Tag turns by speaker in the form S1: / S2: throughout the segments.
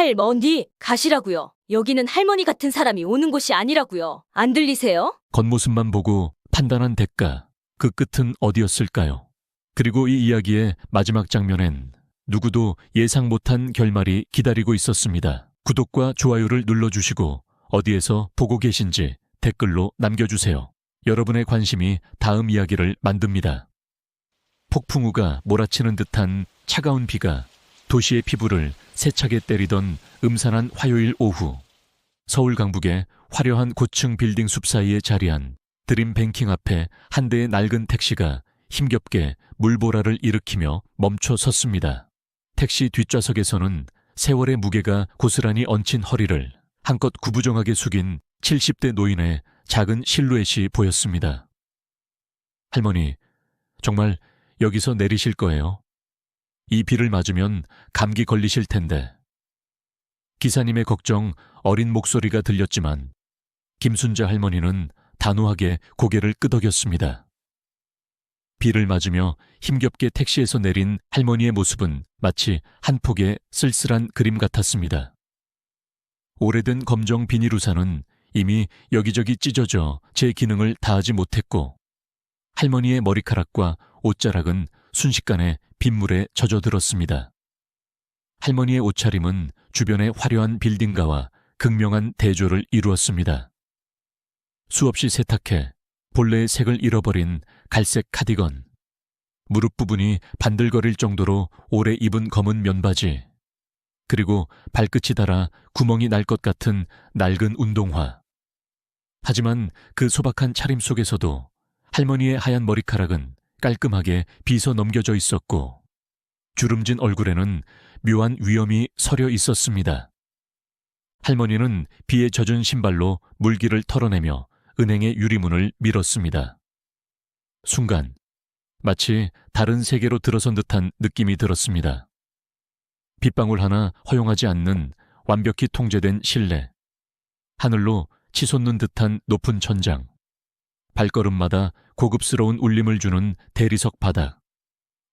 S1: 할머니, 가시라고요. 여기는 할머니 같은 사람이 오는 곳이 아니라고요. 안 들리세요?
S2: 겉모습만 보고 판단한 대가, 그 끝은 어디였을까요? 그리고 이 이야기의 마지막 장면엔 누구도 예상 못한 결말이 기다리고 있었습니다. 구독과 좋아요를 눌러주시고 어디에서 보고 계신지 댓글로 남겨주세요. 여러분의 관심이 다음 이야기를 만듭니다. 폭풍우가 몰아치는 듯한 차가운 비가 도시의 피부를 세차게 때리던 음산한 화요일 오후, 서울 강북의 화려한 고층 빌딩 숲 사이에 자리한 드림뱅킹 앞에 한 대의 낡은 택시가 힘겹게 물보라를 일으키며 멈춰 섰습니다. 택시 뒷좌석에서는 세월의 무게가 고스란히 얹힌 허리를 한껏 구부정하게 숙인 70대 노인의 작은 실루엣이 보였습니다. 할머니, 정말 여기서 내리실 거예요? 이 비를 맞으면 감기 걸리실 텐데. 기사님의 걱정 어린 목소리가 들렸지만 김순자 할머니는 단호하게 고개를 끄덕였습니다. 비를 맞으며 힘겹게 택시에서 내린 할머니의 모습은 마치 한 폭의 쓸쓸한 그림 같았습니다. 오래된 검정 비닐우산은 이미 여기저기 찢어져 제 기능을 다하지 못했고, 할머니의 머리카락과 옷자락은 순식간에 빗물에 젖어들었습니다. 할머니의 옷차림은 주변의 화려한 빌딩가와 극명한 대조를 이루었습니다. 수없이 세탁해 본래의 색을 잃어버린 갈색 카디건, 무릎 부분이 반들거릴 정도로 오래 입은 검은 면바지, 그리고 발끝이 닳아 구멍이 날 것 같은 낡은 운동화. 하지만 그 소박한 차림 속에서도 할머니의 하얀 머리카락은 깔끔하게 빗어 넘겨져 있었고, 주름진 얼굴에는 묘한 위엄이 서려 있었습니다. 할머니는 비에 젖은 신발로 물기를 털어내며 은행의 유리문을 밀었습니다. 순간 마치 다른 세계로 들어선 듯한 느낌이 들었습니다. 빗방울 하나 허용하지 않는 완벽히 통제된 실내, 하늘로 치솟는 듯한 높은 천장, 발걸음마다 고급스러운 울림을 주는 대리석 바닥,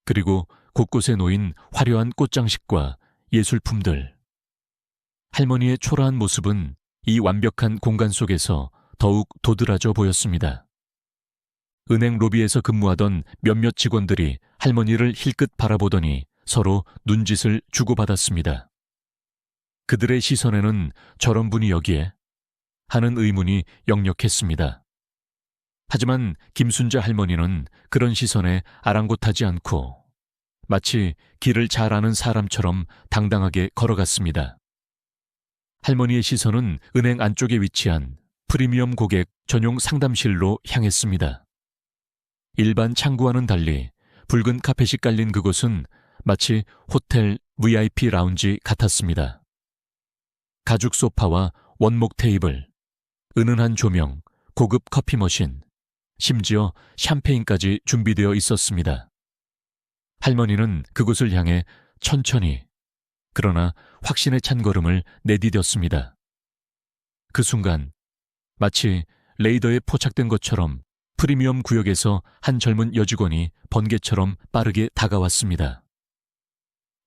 S2: 그리고 곳곳에 놓인 화려한 꽃장식과 예술품들. 할머니의 초라한 모습은 이 완벽한 공간 속에서 더욱 도드라져 보였습니다. 은행 로비에서 근무하던 몇몇 직원들이 할머니를 힐끗 바라보더니 서로 눈짓을 주고받았습니다. 그들의 시선에는 저런 분이 여기에? 하는 의문이 역력했습니다. 하지만 김순자 할머니는 그런 시선에 아랑곳하지 않고 마치 길을 잘 아는 사람처럼 당당하게 걸어갔습니다. 할머니의 시선은 은행 안쪽에 위치한 프리미엄 고객 전용 상담실로 향했습니다. 일반 창구와는 달리 붉은 카펫이 깔린 그곳은 마치 호텔 VIP 라운지 같았습니다. 가죽 소파와 원목 테이블, 은은한 조명, 고급 커피 머신, 심지어 샴페인까지 준비되어 있었습니다. 할머니는 그곳을 향해 천천히, 그러나 확신에 찬 걸음을 내디뎠습니다. 그 순간 마치 레이더에 포착된 것처럼 프리미엄 구역에서 한 젊은 여직원이 번개처럼 빠르게 다가왔습니다.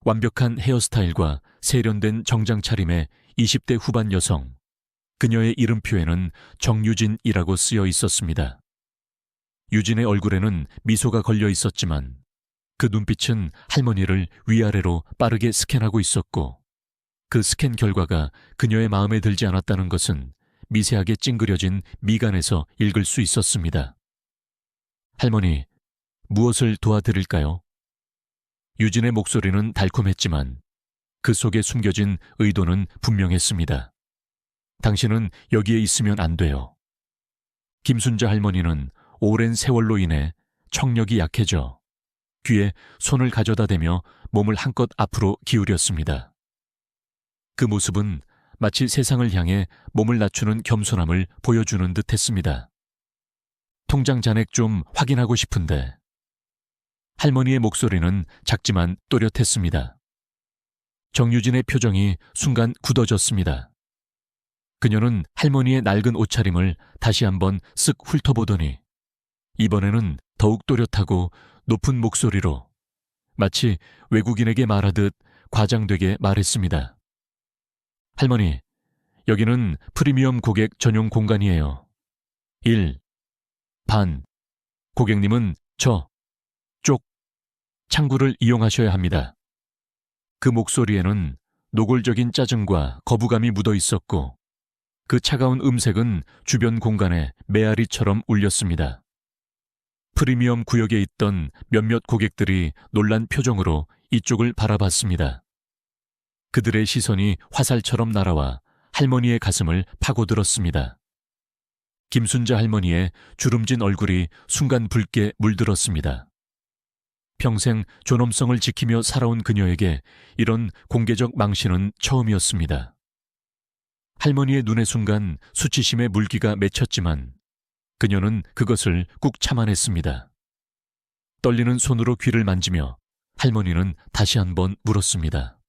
S2: 완벽한 헤어스타일과 세련된 정장 차림의 20대 후반 여성, 그녀의 이름표에는 정유진이라고 쓰여 있었습니다. 유진의 얼굴에는 미소가 걸려 있었지만 그 눈빛은 할머니를 위아래로 빠르게 스캔하고 있었고, 그 스캔 결과가 그녀의 마음에 들지 않았다는 것은 미세하게 찡그려진 미간에서 읽을 수 있었습니다. 할머니, 무엇을 도와드릴까요? 유진의 목소리는 달콤했지만 그 속에 숨겨진 의도는 분명했습니다. 당신은 여기에 있으면 안 돼요. 김순자 할머니는 오랜 세월로 인해 청력이 약해져 귀에 손을 가져다 대며 몸을 한껏 앞으로 기울였습니다. 그 모습은 마치 세상을 향해 몸을 낮추는 겸손함을 보여주는 듯 했습니다. 통장 잔액 좀 확인하고 싶은데. 할머니의 목소리는 작지만 또렷했습니다. 정유진의 표정이 순간 굳어졌습니다. 그녀는 할머니의 낡은 옷차림을 다시 한번 쓱 훑어보더니 이번에는 더욱 또렷하고 높은 목소리로 마치 외국인에게 말하듯 과장되게 말했습니다. 할머니, 여기는 프리미엄 고객 전용 공간이에요. 1. 반. 고객님은 쪽 창구를 이용하셔야 합니다. 그 목소리에는 노골적인 짜증과 거부감이 묻어 있었고 그 차가운 음색은 주변 공간에 메아리처럼 울렸습니다. 프리미엄 구역에 있던 몇몇 고객들이 놀란 표정으로 이쪽을 바라봤습니다. 그들의 시선이 화살처럼 날아와 할머니의 가슴을 파고들었습니다. 김순자 할머니의 주름진 얼굴이 순간 붉게 물들었습니다. 평생 존엄성을 지키며 살아온 그녀에게 이런 공개적 망신은 처음이었습니다. 할머니의 눈의 순간 수치심의 물기가 맺혔지만 그녀는 그것을 꾹 참아냈습니다. 떨리는 손으로 귀를 만지며 할머니는 다시 한번 물었습니다.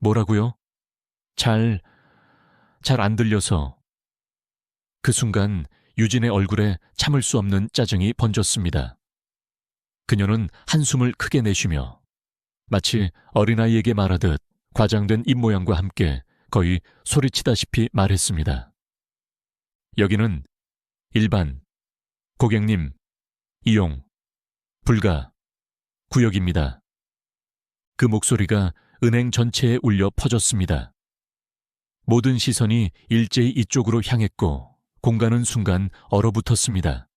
S2: 뭐라고요? 잘 안 들려서. 그 순간 유진의 얼굴에 참을 수 없는 짜증이 번졌습니다. 그녀는 한숨을 크게 내쉬며 마치 어린아이에게 말하듯 과장된 입모양과 함께 거의 소리치다시피 말했습니다. 여기는 일반 고객님 이용 불가 구역입니다. 그 목소리가 은행 전체에 울려 퍼졌습니다. 모든 시선이 일제히 이쪽으로 향했고 공간은 순간 얼어붙었습니다.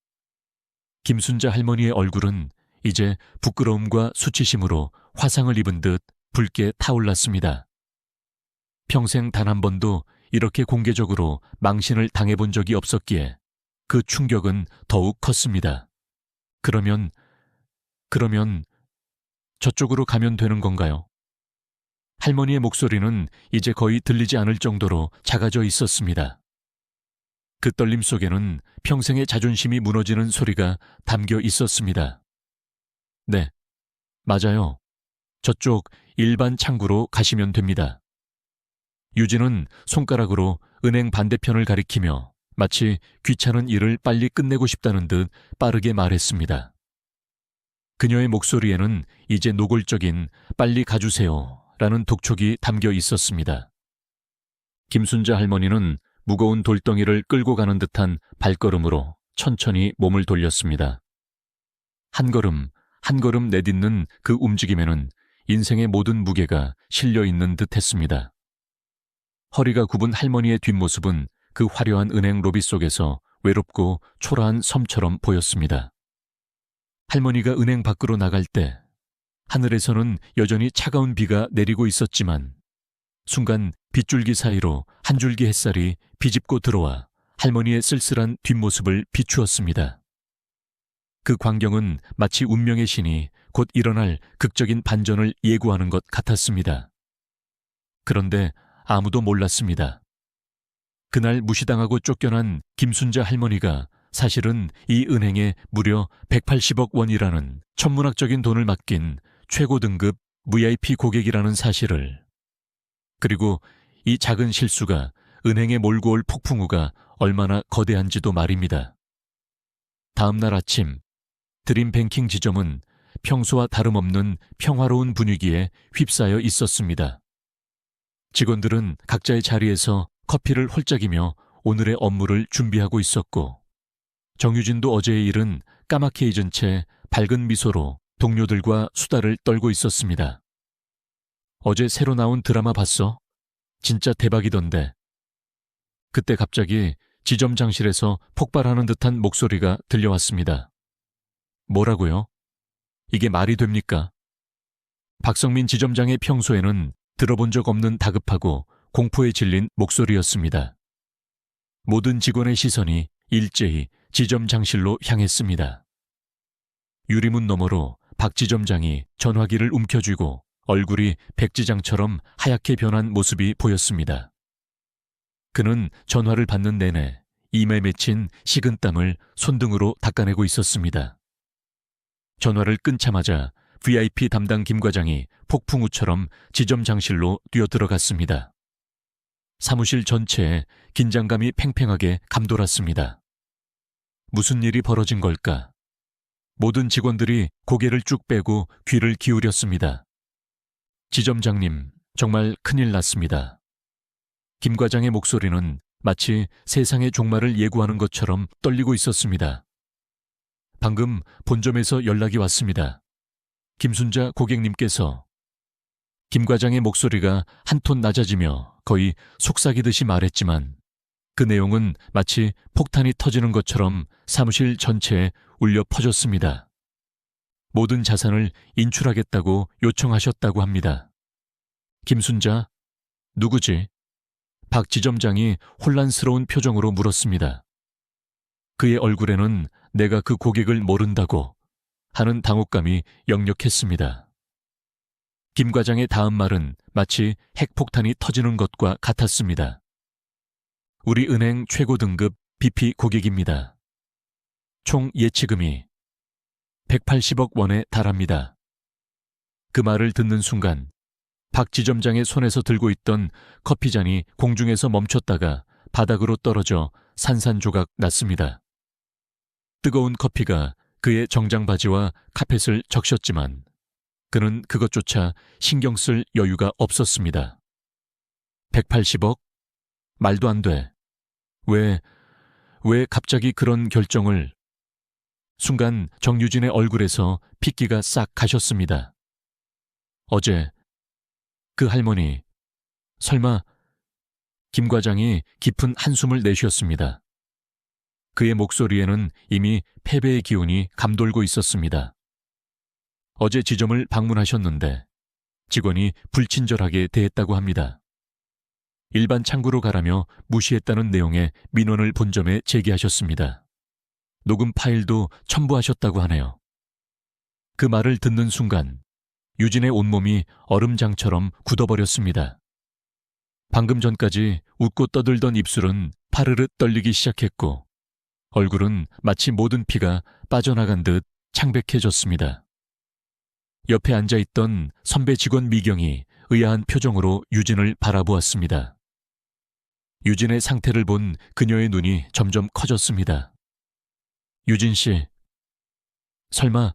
S2: 김순자 할머니의 얼굴은 이제 부끄러움과 수치심으로 화상을 입은 듯 붉게 타올랐습니다. 평생 단 한 번도 이렇게 공개적으로 망신을 당해본 적이 없었기에 그 충격은 더욱 컸습니다. 그러면 저쪽으로 가면 되는 건가요? 할머니의 목소리는 이제 거의 들리지 않을 정도로 작아져 있었습니다. 그 떨림 속에는 평생의 자존심이 무너지는 소리가 담겨 있었습니다. 네, 맞아요. 저쪽 일반 창구로 가시면 됩니다. 유진은 손가락으로 은행 반대편을 가리키며 마치 귀찮은 일을 빨리 끝내고 싶다는 듯 빠르게 말했습니다. 그녀의 목소리에는 이제 노골적인 빨리 가주세요 라는 독촉이 담겨 있었습니다. 김순자 할머니는 무거운 돌덩이를 끌고 가는 듯한 발걸음으로 천천히 몸을 돌렸습니다. 한 걸음 한 걸음 내딛는 그 움직임에는 인생의 모든 무게가 실려 있는 듯 했습니다. 허리가 굽은 할머니의 뒷모습은 그 화려한 은행 로비 속에서 외롭고 초라한 섬처럼 보였습니다. 할머니가 은행 밖으로 나갈 때 하늘에서는 여전히 차가운 비가 내리고 있었지만 순간 빗줄기 사이로 한 줄기 햇살이 비집고 들어와 할머니의 쓸쓸한 뒷모습을 비추었습니다. 그 광경은 마치 운명의 신이 곧 일어날 극적인 반전을 예고하는 것 같았습니다. 그런데 아무도 몰랐습니다. 그날 무시당하고 쫓겨난 김순자 할머니가 사실은 이 은행에 무려 180억 원이라는 천문학적인 돈을 맡긴 최고 등급 VIP 고객이라는 사실을, 그리고 이 작은 실수가 은행에 몰고 올 폭풍우가 얼마나 거대한지도 말입니다. 다음 날 아침 드림뱅킹 지점은 평소와 다름없는 평화로운 분위기에 휩싸여 있었습니다. 직원들은 각자의 자리에서 커피를 홀짝이며 오늘의 업무를 준비하고 있었고 정유진도 어제의 일은 까맣게 잊은 채 밝은 미소로 동료들과 수다를 떨고 있었습니다. 어제 새로 나온 드라마 봤어? 진짜 대박이던데. 그때 갑자기 지점장실에서 폭발하는 듯한 목소리가 들려왔습니다. 뭐라고요? 이게 말이 됩니까? 박성민 지점장의 평소에는 들어본 적 없는 다급하고 공포에 질린 목소리였습니다. 모든 직원의 시선이 일제히 지점장실로 향했습니다. 유리문 너머로 박 지점장이 전화기를 움켜쥐고 얼굴이 백지장처럼 하얗게 변한 모습이 보였습니다. 그는 전화를 받는 내내 이마에 맺힌 식은땀을 손등으로 닦아내고 있었습니다. 전화를 끊자마자 VIP 담당 김 과장이 폭풍우처럼 지점장실로 뛰어들어갔습니다. 사무실 전체에 긴장감이 팽팽하게 감돌았습니다. 무슨 일이 벌어진 걸까? 모든 직원들이 고개를 쭉 빼고 귀를 기울였습니다. 지점장님, 정말 큰일 났습니다. 김 과장의 목소리는 마치 세상의 종말을 예고하는 것처럼 떨리고 있었습니다. 방금 본점에서 연락이 왔습니다. 김순자 고객님께서. 김 과장의 목소리가 한 톤 낮아지며 거의 속삭이듯이 말했지만 그 내용은 마치 폭탄이 터지는 것처럼 사무실 전체에 울려 퍼졌습니다. 모든 자산을 인출하겠다고 요청하셨다고 합니다. 김순자, 누구지? 박 지점장이 혼란스러운 표정으로 물었습니다. 그의 얼굴에는 내가 그 고객을 모른다고 하는 당혹감이 역력했습니다. 김 과장의 다음 말은 마치 핵폭탄이 터지는 것과 같았습니다. 우리 은행 최고 등급 BP 고객입니다. 총 예치금이 180억 원에 달합니다. 그 말을 듣는 순간 박 지점장의 손에서 들고 있던 커피잔이 공중에서 멈췄다가 바닥으로 떨어져 산산조각 났습니다. 뜨거운 커피가 그의 정장 바지와 카펫을 적셨지만 그는 그것조차 신경 쓸 여유가 없었습니다. 180억? 말도 안 돼. 왜 갑자기 그런 결정을... 순간 정유진의 얼굴에서 핏기가 싹 가셨습니다. 어제 그 할머니, 설마... 김 과장이 깊은 한숨을 내쉬었습니다. 그의 목소리에는 이미 패배의 기운이 감돌고 있었습니다. 어제 지점을 방문하셨는데 직원이 불친절하게 대했다고 합니다. 일반 창구로 가라며 무시했다는 내용의 민원을 본점에 제기하셨습니다. 녹음 파일도 첨부하셨다고 하네요. 그 말을 듣는 순간 유진의 온몸이 얼음장처럼 굳어버렸습니다. 방금 전까지 웃고 떠들던 입술은 파르르 떨리기 시작했고 얼굴은 마치 모든 피가 빠져나간 듯 창백해졌습니다. 옆에 앉아있던 선배 직원 미경이 의아한 표정으로 유진을 바라보았습니다. 유진의 상태를 본 그녀의 눈이 점점 커졌습니다. 유진 씨, 설마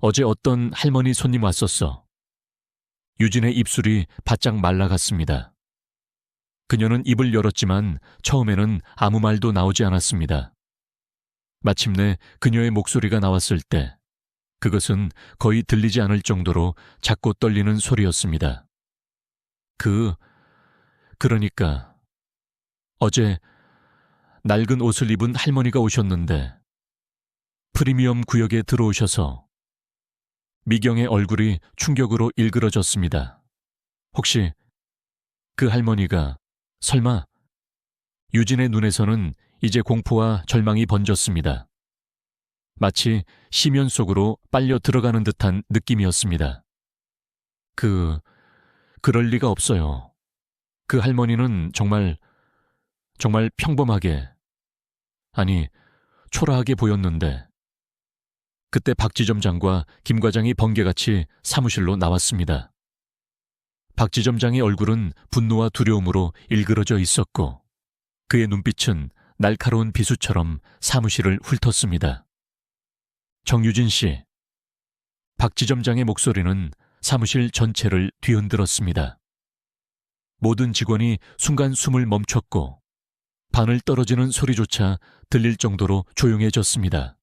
S2: 어제 어떤 할머니 손님 왔었어? 유진의 입술이 바짝 말라갔습니다. 그녀는 입을 열었지만 처음에는 아무 말도 나오지 않았습니다. 마침내 그녀의 목소리가 나왔을 때 그것은 거의 들리지 않을 정도로 작고 떨리는 소리였습니다. 그러니까 어제 낡은 옷을 입은 할머니가 오셨는데 프리미엄 구역에 들어오셔서 미경의 얼굴이 충격으로 일그러졌습니다. 혹시 그 할머니가 설마... 유진의 눈에서는 이제 공포와 절망이 번졌습니다. 마치 심연 속으로 빨려 들어가는 듯한 느낌이었습니다. 그럴 리가 없어요. 그 할머니는 정말 평범하게, 아니, 초라하게 보였는데. 그때 박 지점장과 김 과장이 번개같이 사무실로 나왔습니다. 박 지점장의 얼굴은 분노와 두려움으로 일그러져 있었고 그의 눈빛은 날카로운 비수처럼 사무실을 훑었습니다. 정유진 씨. 박 지점장의 목소리는 사무실 전체를 뒤흔들었습니다. 모든 직원이 순간 숨을 멈췄고 바늘 떨어지는 소리조차 들릴 정도로 조용해졌습니다.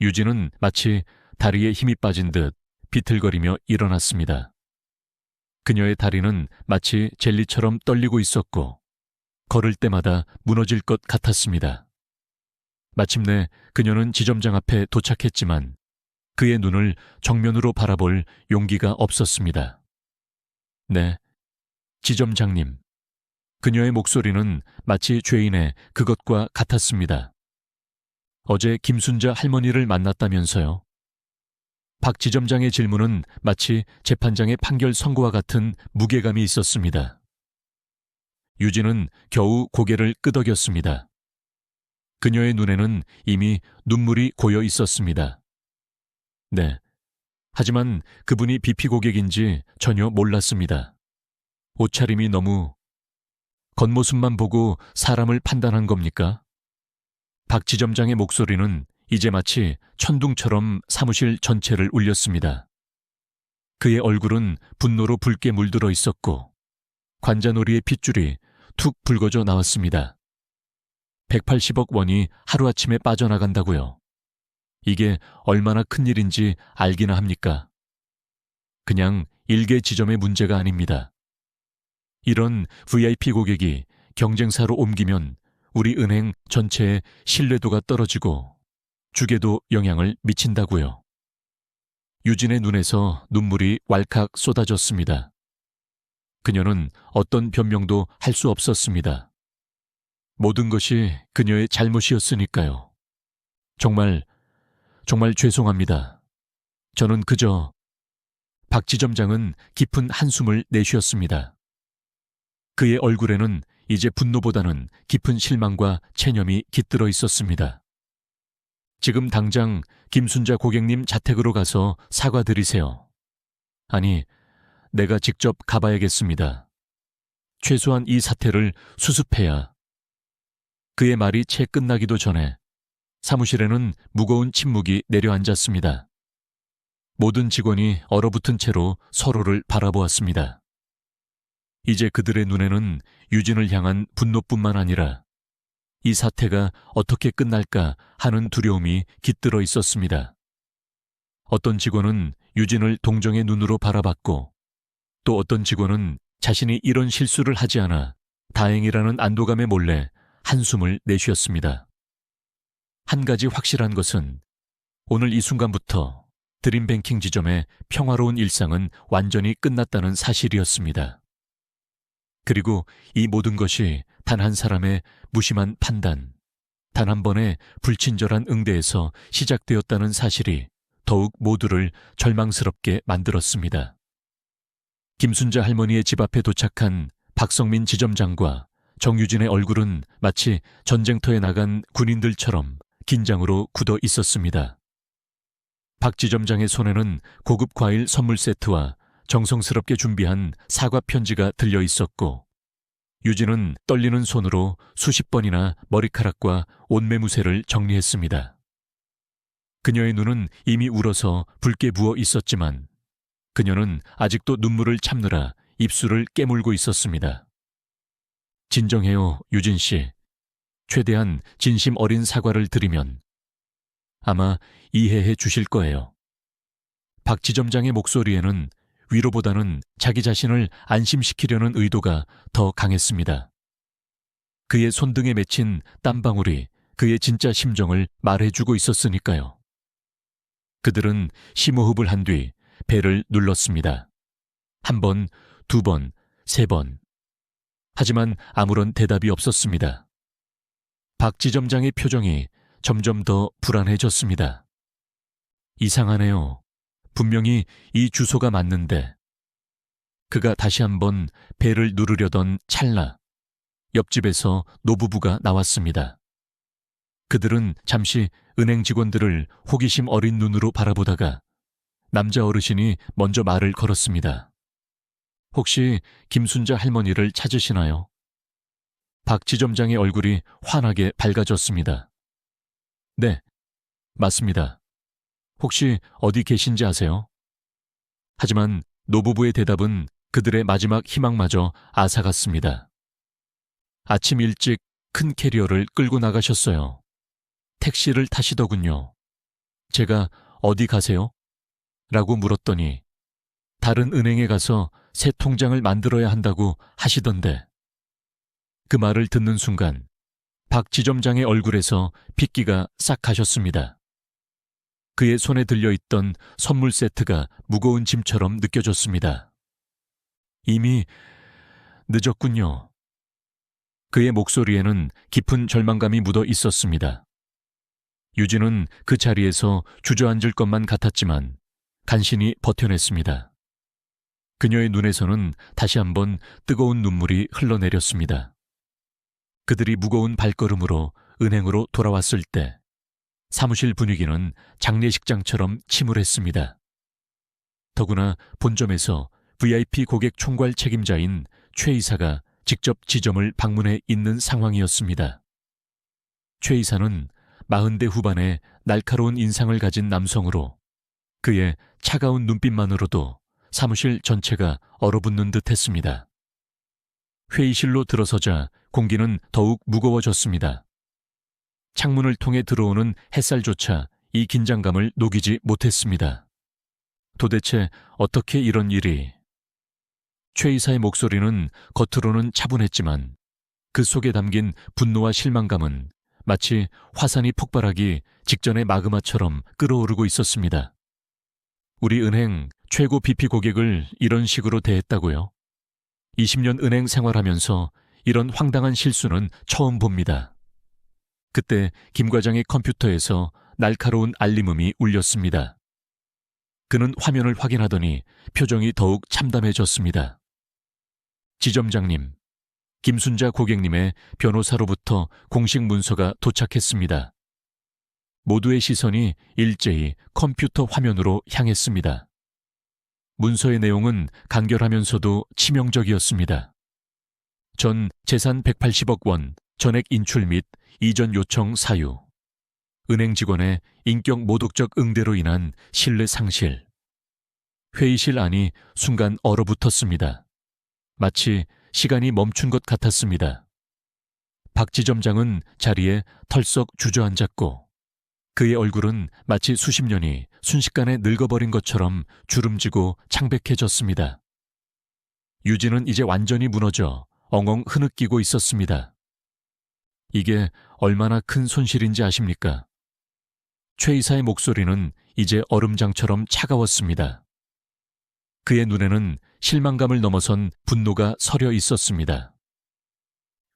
S2: 유진은 마치 다리에 힘이 빠진 듯 비틀거리며 일어났습니다. 그녀의 다리는 마치 젤리처럼 떨리고 있었고 걸을 때마다 무너질 것 같았습니다. 마침내 그녀는 지점장 앞에 도착했지만 그의 눈을 정면으로 바라볼 용기가 없었습니다. 네, 지점장님. 그녀의 목소리는 마치 죄인의 그것과 같았습니다. 어제 김순자 할머니를 만났다면서요? 박 지점장의 질문은 마치 재판장의 판결 선고와 같은 무게감이 있었습니다. 유진은 겨우 고개를 끄덕였습니다. 그녀의 눈에는 이미 눈물이 고여 있었습니다. 네, 하지만 그분이 BP 고객인지 전혀 몰랐습니다. 옷차림이 너무... 겉모습만 보고 사람을 판단한 겁니까? 박 지점장의 목소리는 이제 마치 천둥처럼 사무실 전체를 울렸습니다. 그의 얼굴은 분노로 붉게 물들어 있었고 관자놀이의 핏줄이 툭 붉어져 나왔습니다. 180억 원이 하루아침에 빠져나간다고요. 이게 얼마나 큰 일인지 알기나 합니까? 그냥 일개 지점의 문제가 아닙니다. 이런 VIP 고객이 경쟁사로 옮기면 우리 은행 전체의 신뢰도가 떨어지고 주계도 영향을 미친다고요. 유진의 눈에서 눈물이 왈칵 쏟아졌습니다. 그녀는 어떤 변명도 할 수 없었습니다. 모든 것이 그녀의 잘못이었으니까요. 정말 죄송합니다. 저는 그저... 박 지점장은 깊은 한숨을 내쉬었습니다. 그의 얼굴에는 이제 분노보다는 깊은 실망과 체념이 깃들어 있었습니다. 지금 당장 김순자 고객님 자택으로 가서 사과드리세요. 아니, 내가 직접 가봐야겠습니다. 최소한 이 사태를 수습해야. 그의 말이 채 끝나기도 전에 사무실에는 무거운 침묵이 내려앉았습니다. 모든 직원이 얼어붙은 채로 서로를 바라보았습니다. 이제 그들의 눈에는 유진을 향한 분노뿐만 아니라 이 사태가 어떻게 끝날까 하는 두려움이 깃들어 있었습니다. 어떤 직원은 유진을 동정의 눈으로 바라봤고 또 어떤 직원은 자신이 이런 실수를 하지 않아 다행이라는 안도감에 몰래 한숨을 내쉬었습니다. 한 가지 확실한 것은 오늘 이 순간부터 드림뱅킹 지점의 평화로운 일상은 완전히 끝났다는 사실이었습니다. 그리고 이 모든 것이 단 한 사람의 무심한 판단, 단 한 번의 불친절한 응대에서 시작되었다는 사실이 더욱 모두를 절망스럽게 만들었습니다. 김순자 할머니의 집 앞에 도착한 박성민 지점장과 정유진의 얼굴은 마치 전쟁터에 나간 군인들처럼 긴장으로 굳어 있었습니다. 박 지점장의 손에는 고급 과일 선물 세트와 정성스럽게 준비한 사과 편지가 들려 있었고 유진은 떨리는 손으로 수십 번이나 머리카락과 옷매무새를 정리했습니다. 그녀의 눈은 이미 울어서 붉게 부어 있었지만 그녀는 아직도 눈물을 참느라 입술을 깨물고 있었습니다. 진정해요, 유진 씨. 최대한 진심 어린 사과를 드리면 아마 이해해 주실 거예요. 박 지점장의 목소리에는 위로보다는 자기 자신을 안심시키려는 의도가 더 강했습니다. 그의 손등에 맺힌 땀방울이 그의 진짜 심정을 말해주고 있었으니까요. 그들은 심호흡을 한 뒤 배를 눌렀습니다. 한 번, 두 번, 세 번. 하지만 아무런 대답이 없었습니다. 박 지점장의 표정이 점점 더 불안해졌습니다. 이상하네요. 분명히 이 주소가 맞는데. 그가 다시 한번 배를 누르려던 찰나 옆집에서 노부부가 나왔습니다. 그들은 잠시 은행 직원들을 호기심 어린 눈으로 바라보다가 남자 어르신이 먼저 말을 걸었습니다. 혹시 김순자 할머니를 찾으시나요? 박 지점장의 얼굴이 환하게 밝아졌습니다. 네, 맞습니다. 혹시 어디 계신지 아세요? 하지만 노부부의 대답은 그들의 마지막 희망마저 앗아갔습니다. 아침 일찍 큰 캐리어를 끌고 나가셨어요. 택시를 타시더군요. 제가 어디 가세요? 라고 물었더니 다른 은행에 가서 새 통장을 만들어야 한다고 하시던데. 그 말을 듣는 순간 박 지점장의 얼굴에서 핏기가 싹 가셨습니다. 그의 손에 들려있던 선물 세트가 무거운 짐처럼 느껴졌습니다. 이미 늦었군요. 그의 목소리에는 깊은 절망감이 묻어 있었습니다. 유진은 그 자리에서 주저앉을 것만 같았지만 간신히 버텨냈습니다. 그녀의 눈에서는 다시 한번 뜨거운 눈물이 흘러내렸습니다. 그들이 무거운 발걸음으로 은행으로 돌아왔을 때 사무실 분위기는 장례식장처럼 침울했습니다. 더구나 본점에서 VIP 고객 총괄 책임자인 최 이사가 직접 지점을 방문해 있는 상황이었습니다. 최 이사는 40대 후반의 날카로운 인상을 가진 남성으로 그의 차가운 눈빛만으로도 사무실 전체가 얼어붙는 듯 했습니다. 회의실로 들어서자 공기는 더욱 무거워졌습니다. 창문을 통해 들어오는 햇살조차 이 긴장감을 녹이지 못했습니다. 도대체 어떻게 이런 일이? 최 이사의 목소리는 겉으로는 차분했지만 그 속에 담긴 분노와 실망감은 마치 화산이 폭발하기 직전의 마그마처럼 끓어오르고 있었습니다. 우리 은행 최고 BP 고객을 이런 식으로 대했다고요? 20년 은행 생활하면서 이런 황당한 실수는 처음 봅니다. 그때 김 과장의 컴퓨터에서 날카로운 알림음이 울렸습니다. 그는 화면을 확인하더니 표정이 더욱 참담해졌습니다. 지점장님, 김순자 고객님의 변호사로부터 공식 문서가 도착했습니다. 모두의 시선이 일제히 컴퓨터 화면으로 향했습니다. 문서의 내용은 간결하면서도 치명적이었습니다. 전 재산 180억 원 전액 인출 및 이전 요청 사유, 은행 직원의 인격 모독적 응대로 인한 신뢰 상실. 회의실 안이 순간 얼어붙었습니다. 마치 시간이 멈춘 것 같았습니다. 박 지점장은 자리에 털썩 주저앉았고 그의 얼굴은 마치 수십 년이 순식간에 늙어버린 것처럼 주름지고 창백해졌습니다. 유진은 이제 완전히 무너져 엉엉 흐느끼고 있었습니다. 이게 얼마나 큰 손실인지 아십니까? 최 이사의 목소리는 이제 얼음장처럼 차가웠습니다. 그의 눈에는 실망감을 넘어선 분노가 서려 있었습니다.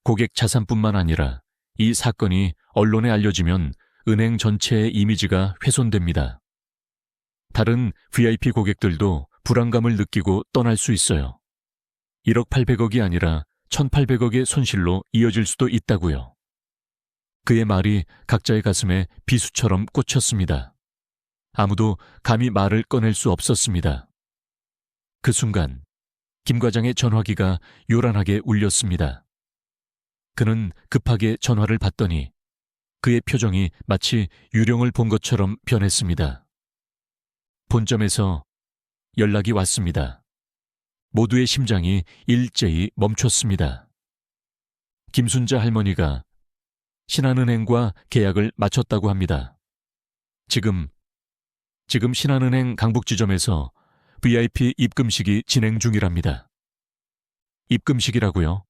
S2: 고객 자산뿐만 아니라 이 사건이 언론에 알려지면 은행 전체의 이미지가 훼손됩니다. 다른 VIP 고객들도 불안감을 느끼고 떠날 수 있어요. 1억 800억이 아니라 1,800억의 손실로 이어질 수도 있다고요. 그의 말이 각자의 가슴에 비수처럼 꽂혔습니다. 아무도 감히 말을 꺼낼 수 없었습니다. 그 순간 김 과장의 전화기가 요란하게 울렸습니다. 그는 급하게 전화를 받더니 그의 표정이 마치 유령을 본 것처럼 변했습니다. 본점에서 연락이 왔습니다. 모두의 심장이 일제히 멈췄습니다. 김순자 할머니가 신한은행과 계약을 마쳤다고 합니다. 지금 신한은행 강북지점에서 VIP 입금식이 진행 중이랍니다. 입금식이라고요?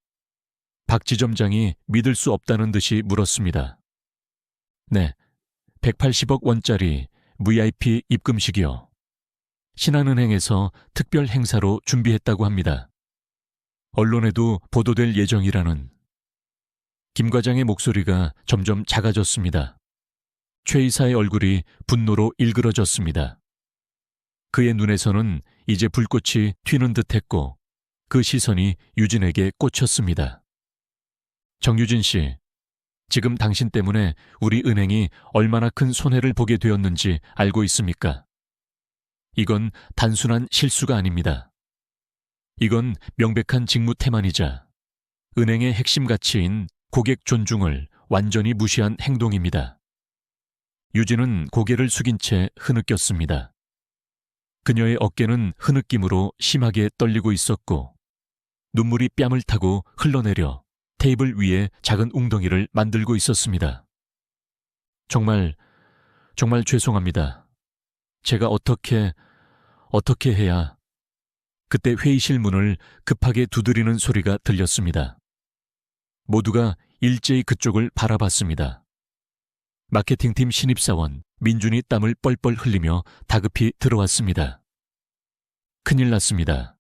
S2: 박 지점장이 믿을 수 없다는 듯이 물었습니다. 네, 180억 원짜리 VIP 입금식이요. 신한은행에서 특별 행사로 준비했다고 합니다. 언론에도 보도될 예정이라는. 김 과장의 목소리가 점점 작아졌습니다. 최 이사의 얼굴이 분노로 일그러졌습니다. 그의 눈에서는 이제 불꽃이 튀는 듯했고 그 시선이 유진에게 꽂혔습니다. 정유진 씨, 지금 당신 때문에 우리 은행이 얼마나 큰 손해를 보게 되었는지 알고 있습니까? 이건 단순한 실수가 아닙니다. 이건 명백한 직무 태만이자 은행의 핵심 가치인 고객 존중을 완전히 무시한 행동입니다. 유진은 고개를 숙인 채 흐느꼈습니다. 그녀의 어깨는 흐느낌으로 심하게 떨리고 있었고 눈물이 뺨을 타고 흘러내려 테이블 위에 작은 웅덩이를 만들고 있었습니다. 정말 죄송합니다. 제가 어떻게 해야... 그때 회의실 문을 급하게 두드리는 소리가 들렸습니다. 모두가 일제히 그쪽을 바라봤습니다. 마케팅팀 신입사원 민준이 땀을 뻘뻘 흘리며 다급히 들어왔습니다. 큰일 났습니다.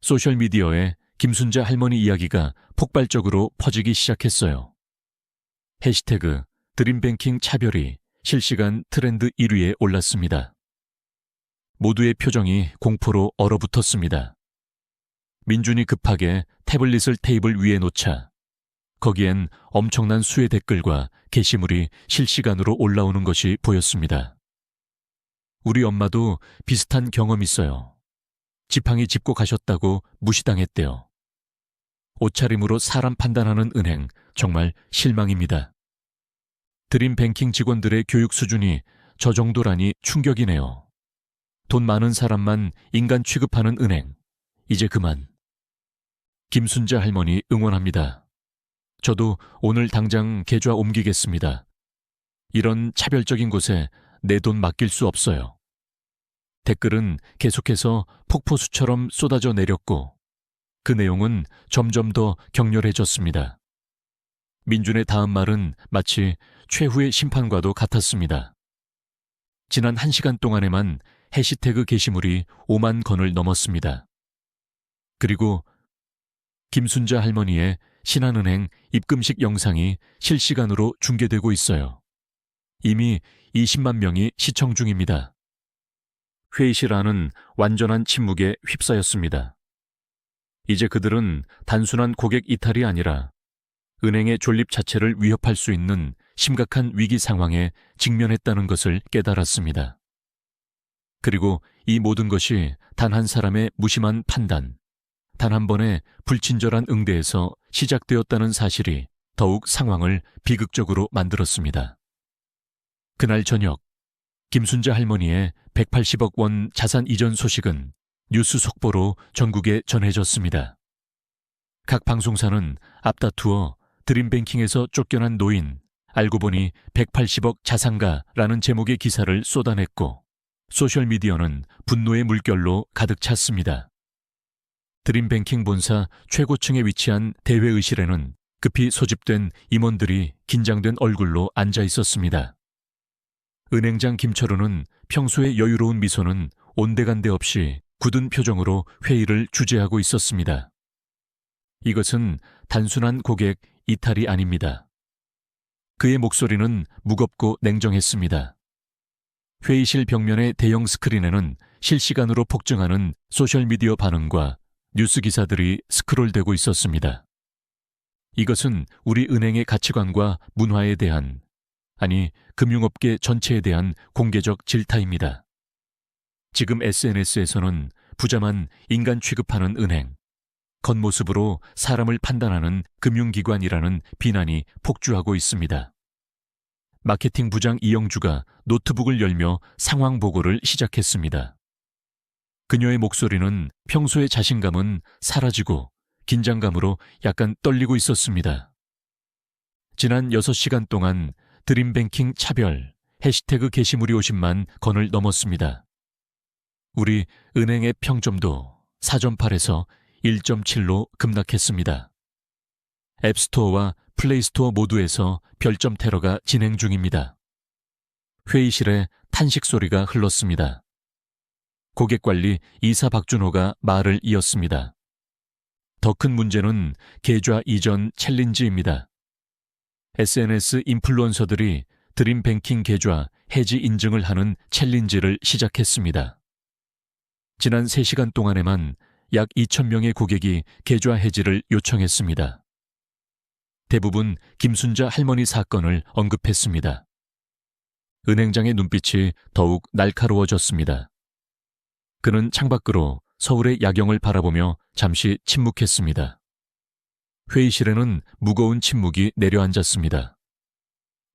S2: 소셜미디어에 김순자 할머니 이야기가 폭발적으로 퍼지기 시작했어요. 해시태그 드림뱅킹 차별이 실시간 트렌드 1위에 올랐습니다. 모두의 표정이 공포로 얼어붙었습니다. 민준이 급하게 태블릿을 테이블 위에 놓자 거기엔 엄청난 수의 댓글과 게시물이 실시간으로 올라오는 것이 보였습니다. 우리 엄마도 비슷한 경험 있어요. 지팡이 짚고 가셨다고 무시당했대요. 옷차림으로 사람 판단하는 은행, 정말 실망입니다. 드림뱅킹 직원들의 교육 수준이 저 정도라니 충격이네요. 돈 많은 사람만 인간 취급하는 은행, 이제 그만. 김순자 할머니 응원합니다. 저도 오늘 당장 계좌 옮기겠습니다. 이런 차별적인 곳에 내 돈 맡길 수 없어요. 댓글은 계속해서 폭포수처럼 쏟아져 내렸고 그 내용은 점점 더 격렬해졌습니다. 민준의 다음 말은 마치 최후의 심판과도 같았습니다. 지난 1시간 동안에만 해시태그 게시물이 5만 건을 넘었습니다. 그리고 김순자 할머니의 신한은행 입금식 영상이 실시간으로 중계되고 있어요. 이미 20만 명이 시청 중입니다. 회의실 안은 완전한 침묵에 휩싸였습니다. 이제 그들은 단순한 고객 이탈이 아니라 은행의 존립 자체를 위협할 수 있는 심각한 위기 상황에 직면했다는 것을 깨달았습니다. 그리고 이 모든 것이 단 한 사람의 무심한 판단, 단 한 번의 불친절한 응대에서 시작되었다는 사실이 더욱 상황을 비극적으로 만들었습니다. 그날 저녁, 김순자 할머니의 180억 원 자산 이전 소식은 뉴스 속보로 전국에 전해졌습니다. 각 방송사는 앞다투어 드림뱅킹에서 쫓겨난 노인, 알고 보니 180억 자산가라는 제목의 기사를 쏟아냈고 소셜미디어는 분노의 물결로 가득 찼습니다. 드림뱅킹 본사 최고층에 위치한 대회의실에는 급히 소집된 임원들이 긴장된 얼굴로 앉아 있었습니다. 은행장 김철우는 평소의 여유로운 미소는 온데간데 없이 굳은 표정으로 회의를 주재하고 있었습니다. 이것은 단순한 고객 이탈이 아닙니다. 그의 목소리는 무겁고 냉정했습니다. 회의실 벽면의 대형 스크린에는 실시간으로 폭증하는 소셜미디어 반응과 뉴스 기사들이 스크롤되고 있었습니다. 이것은 우리 은행의 가치관과 문화에 대한, 아니 금융업계 전체에 대한 공개적 질타입니다. 지금 SNS에서는 부자만 인간 취급하는 은행, 겉모습으로 사람을 판단하는 금융기관이라는 비난이 폭주하고 있습니다. 마케팅 부장 이영주가 노트북을 열며 상황 보고를 시작했습니다. 그녀의 목소리는 평소의 자신감은 사라지고 긴장감으로 약간 떨리고 있었습니다. 지난 6시간 동안 드림뱅킹 차별 해시태그 게시물이 50만 건을 넘었습니다. 우리 은행의 평점도 4.8에서 1.7로 급락했습니다. 앱스토어와 플레이스토어 모두에서 별점 테러가 진행 중입니다. 회의실에 탄식 소리가 흘렀습니다. 고객관리 이사 박준호가 말을 이었습니다. 더 큰 문제는 계좌 이전 챌린지입니다. SNS 인플루언서들이 드림뱅킹 계좌 해지 인증을 하는 챌린지를 시작했습니다. 지난 3시간 동안에만 약 2,000명의 고객이 계좌 해지를 요청했습니다. 대부분 김순자 할머니 사건을 언급했습니다. 은행장의 눈빛이 더욱 날카로워졌습니다. 그는 창밖으로 서울의 야경을 바라보며 잠시 침묵했습니다. 회의실에는 무거운 침묵이 내려앉았습니다.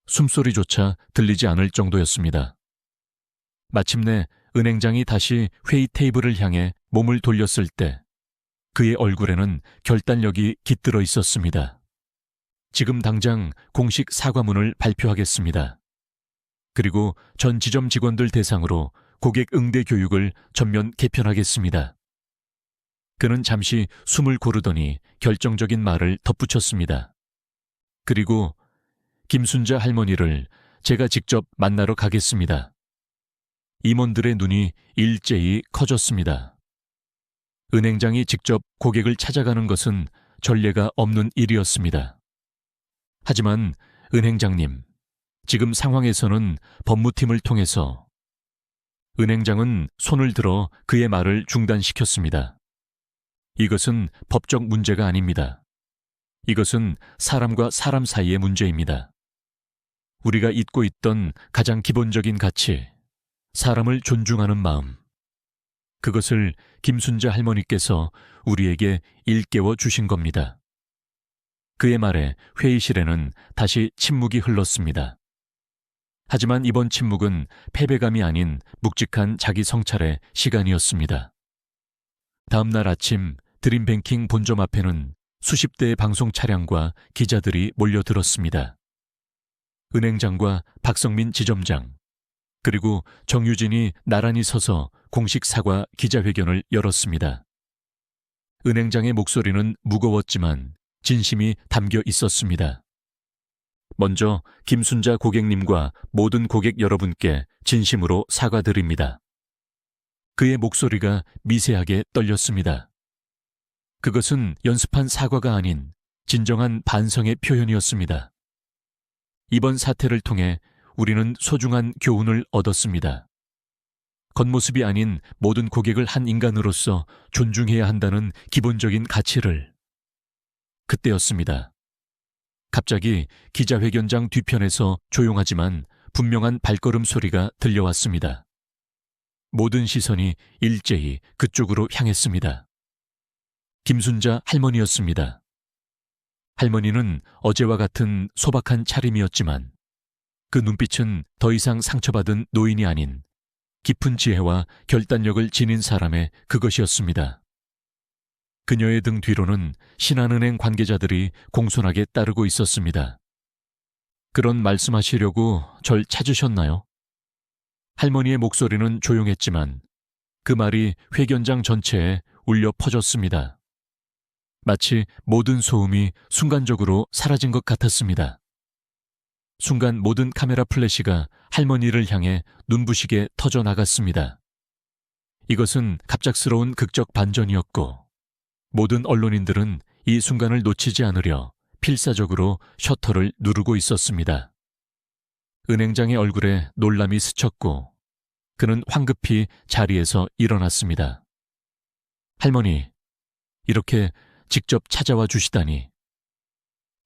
S2: 숨소리조차 들리지 않을 정도였습니다. 마침내 은행장이 다시 회의 테이블을 향해 몸을 돌렸을 때 그의 얼굴에는 결단력이 깃들어 있었습니다. 지금 당장 공식 사과문을 발표하겠습니다. 그리고 전 지점 직원들 대상으로 고객 응대 교육을 전면 개편하겠습니다. 그는 잠시 숨을 고르더니 결정적인 말을 덧붙였습니다. 그리고 김순자 할머니를 제가 직접 만나러 가겠습니다. 임원들의 눈이 일제히 커졌습니다. 은행장이 직접 고객을 찾아가는 것은 전례가 없는 일이었습니다. 하지만 은행장님, 지금 상황에서는 법무팀을 통해서 은행장은 손을 들어 그의 말을 중단시켰습니다. 이것은 법적 문제가 아닙니다. 이것은 사람과 사람 사이의 문제입니다. 우리가 잊고 있던 가장 기본적인 가치, 사람을 존중하는 마음. 그것을 김순자 할머니께서 우리에게 일깨워 주신 겁니다. 그의 말에 회의실에는 다시 침묵이 흘렀습니다. 하지만 이번 침묵은 패배감이 아닌 묵직한 자기 성찰의 시간이었습니다. 다음 날 아침 드림뱅킹 본점 앞에는 수십 대의 방송 차량과 기자들이 몰려들었습니다. 은행장과 박성민 지점장, 그리고 정유진이 나란히 서서 공식 사과 기자회견을 열었습니다. 은행장의 목소리는 무거웠지만 진심이 담겨 있었습니다. 먼저 김순자 고객님과 모든 고객 여러분께 진심으로 사과드립니다. 그의 목소리가 미세하게 떨렸습니다. 그것은 연습한 사과가 아닌 진정한 반성의 표현이었습니다. 이번 사태를 통해 우리는 소중한 교훈을 얻었습니다. 겉모습이 아닌 모든 고객을 한 인간으로서 존중해야 한다는 기본적인 가치를. 그때였습니다. 갑자기 기자회견장 뒤편에서 조용하지만 분명한 발걸음 소리가 들려왔습니다. 모든 시선이 일제히 그쪽으로 향했습니다. 김순자 할머니였습니다. 할머니는 어제와 같은 소박한 차림이었지만 그 눈빛은 더 이상 상처받은 노인이 아닌 깊은 지혜와 결단력을 지닌 사람의 그것이었습니다. 그녀의 등 뒤로는 신한은행 관계자들이 공손하게 따르고 있었습니다. 그런 말씀하시려고 절 찾으셨나요? 할머니의 목소리는 조용했지만 그 말이 회견장 전체에 울려 퍼졌습니다. 마치 모든 소음이 순간적으로 사라진 것 같았습니다. 순간 모든 카메라 플래시가 할머니를 향해 눈부시게 터져나갔습니다. 이것은 갑작스러운 극적 반전이었고 모든 언론인들은 이 순간을 놓치지 않으려 필사적으로 셔터를 누르고 있었습니다. 은행장의 얼굴에 놀람이 스쳤고 그는 황급히 자리에서 일어났습니다. 할머니, 이렇게 직접 찾아와 주시다니.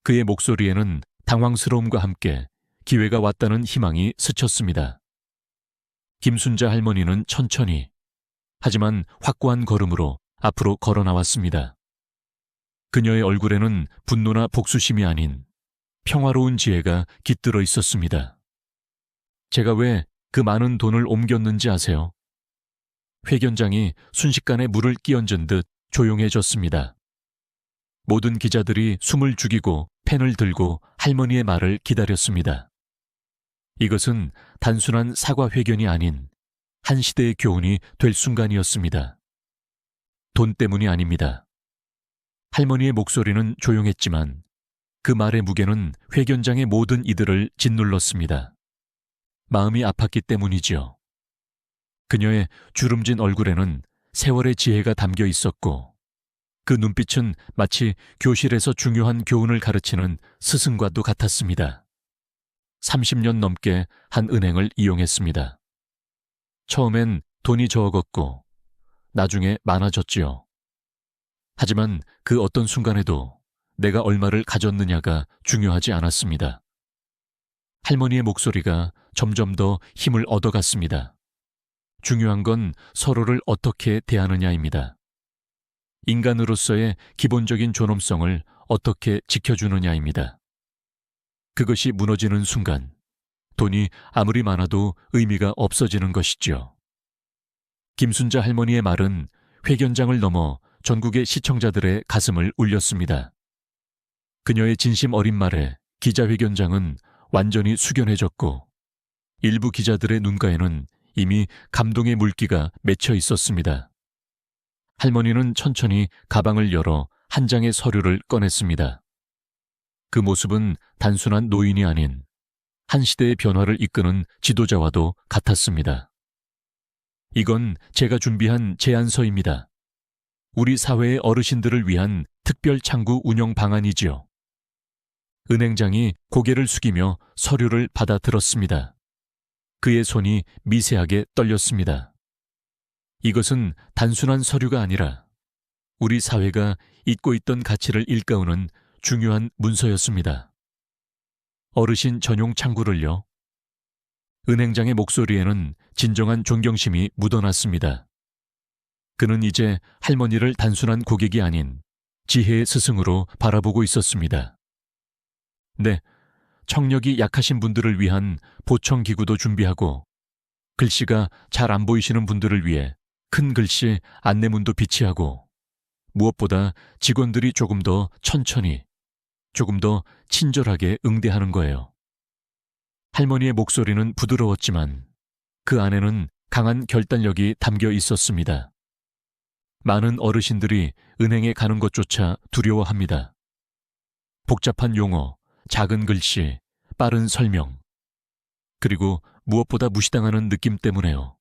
S2: 그의 목소리에는 당황스러움과 함께 기회가 왔다는 희망이 스쳤습니다. 김순자 할머니는 천천히, 하지만 확고한 걸음으로 앞으로 걸어 나왔습니다. 그녀의 얼굴에는 분노나 복수심이 아닌 평화로운 지혜가 깃들어 있었습니다. 제가 왜 그 많은 돈을 옮겼는지 아세요? 회견장이 순식간에 물을 끼얹은 듯 조용해졌습니다. 모든 기자들이 숨을 죽이고 펜을 들고 할머니의 말을 기다렸습니다. 이것은 단순한 사과 회견이 아닌 한 시대의 교훈이 될 순간이었습니다. 돈 때문이 아닙니다. 할머니의 목소리는 조용했지만 그 말의 무게는 회견장의 모든 이들을 짓눌렀습니다. 마음이 아팠기 때문이지요. 그녀의 주름진 얼굴에는 세월의 지혜가 담겨 있었고 그 눈빛은 마치 교실에서 중요한 교훈을 가르치는 스승과도 같았습니다. 30년 넘게 한 은행을 이용했습니다. 처음엔 돈이 적었고 나중에 많아졌지요. 하지만 그 어떤 순간에도 내가 얼마를 가졌느냐가 중요하지 않았습니다. 할머니의 목소리가 점점 더 힘을 얻어갔습니다. 중요한 건 서로를 어떻게 대하느냐입니다. 인간으로서의 기본적인 존엄성을 어떻게 지켜주느냐입니다. 그것이 무너지는 순간 돈이 아무리 많아도 의미가 없어지는 것이죠. 김순자 할머니의 말은 회견장을 넘어 전국의 시청자들의 가슴을 울렸습니다. 그녀의 진심 어린 말에 기자회견장은 완전히 숙연해졌고 일부 기자들의 눈가에는 이미 감동의 물기가 맺혀 있었습니다. 할머니는 천천히 가방을 열어 한 장의 서류를 꺼냈습니다. 그 모습은 단순한 노인이 아닌 한 시대의 변화를 이끄는 지도자와도 같았습니다. 이건 제가 준비한 제안서입니다. 우리 사회의 어르신들을 위한 특별 창구 운영 방안이지요. 은행장이 고개를 숙이며 서류를 받아들었습니다. 그의 손이 미세하게 떨렸습니다. 이것은 단순한 서류가 아니라 우리 사회가 잊고 있던 가치를 일깨우는 중요한 문서였습니다. 어르신 전용 창구를요. 은행장의 목소리에는 진정한 존경심이 묻어났습니다. 그는 이제 할머니를 단순한 고객이 아닌 지혜의 스승으로 바라보고 있었습니다. 네, 청력이 약하신 분들을 위한 보청기구도 준비하고 글씨가 잘 안 보이시는 분들을 위해 큰 글씨 안내문도 비치하고 무엇보다 직원들이 조금 더 천천히, 조금 더 친절하게 응대하는 거예요. 할머니의 목소리는 부드러웠지만 그 안에는 강한 결단력이 담겨 있었습니다. 많은 어르신들이 은행에 가는 것조차 두려워합니다. 복잡한 용어, 작은 글씨, 빠른 설명, 그리고 무엇보다 무시당하는 느낌 때문에요.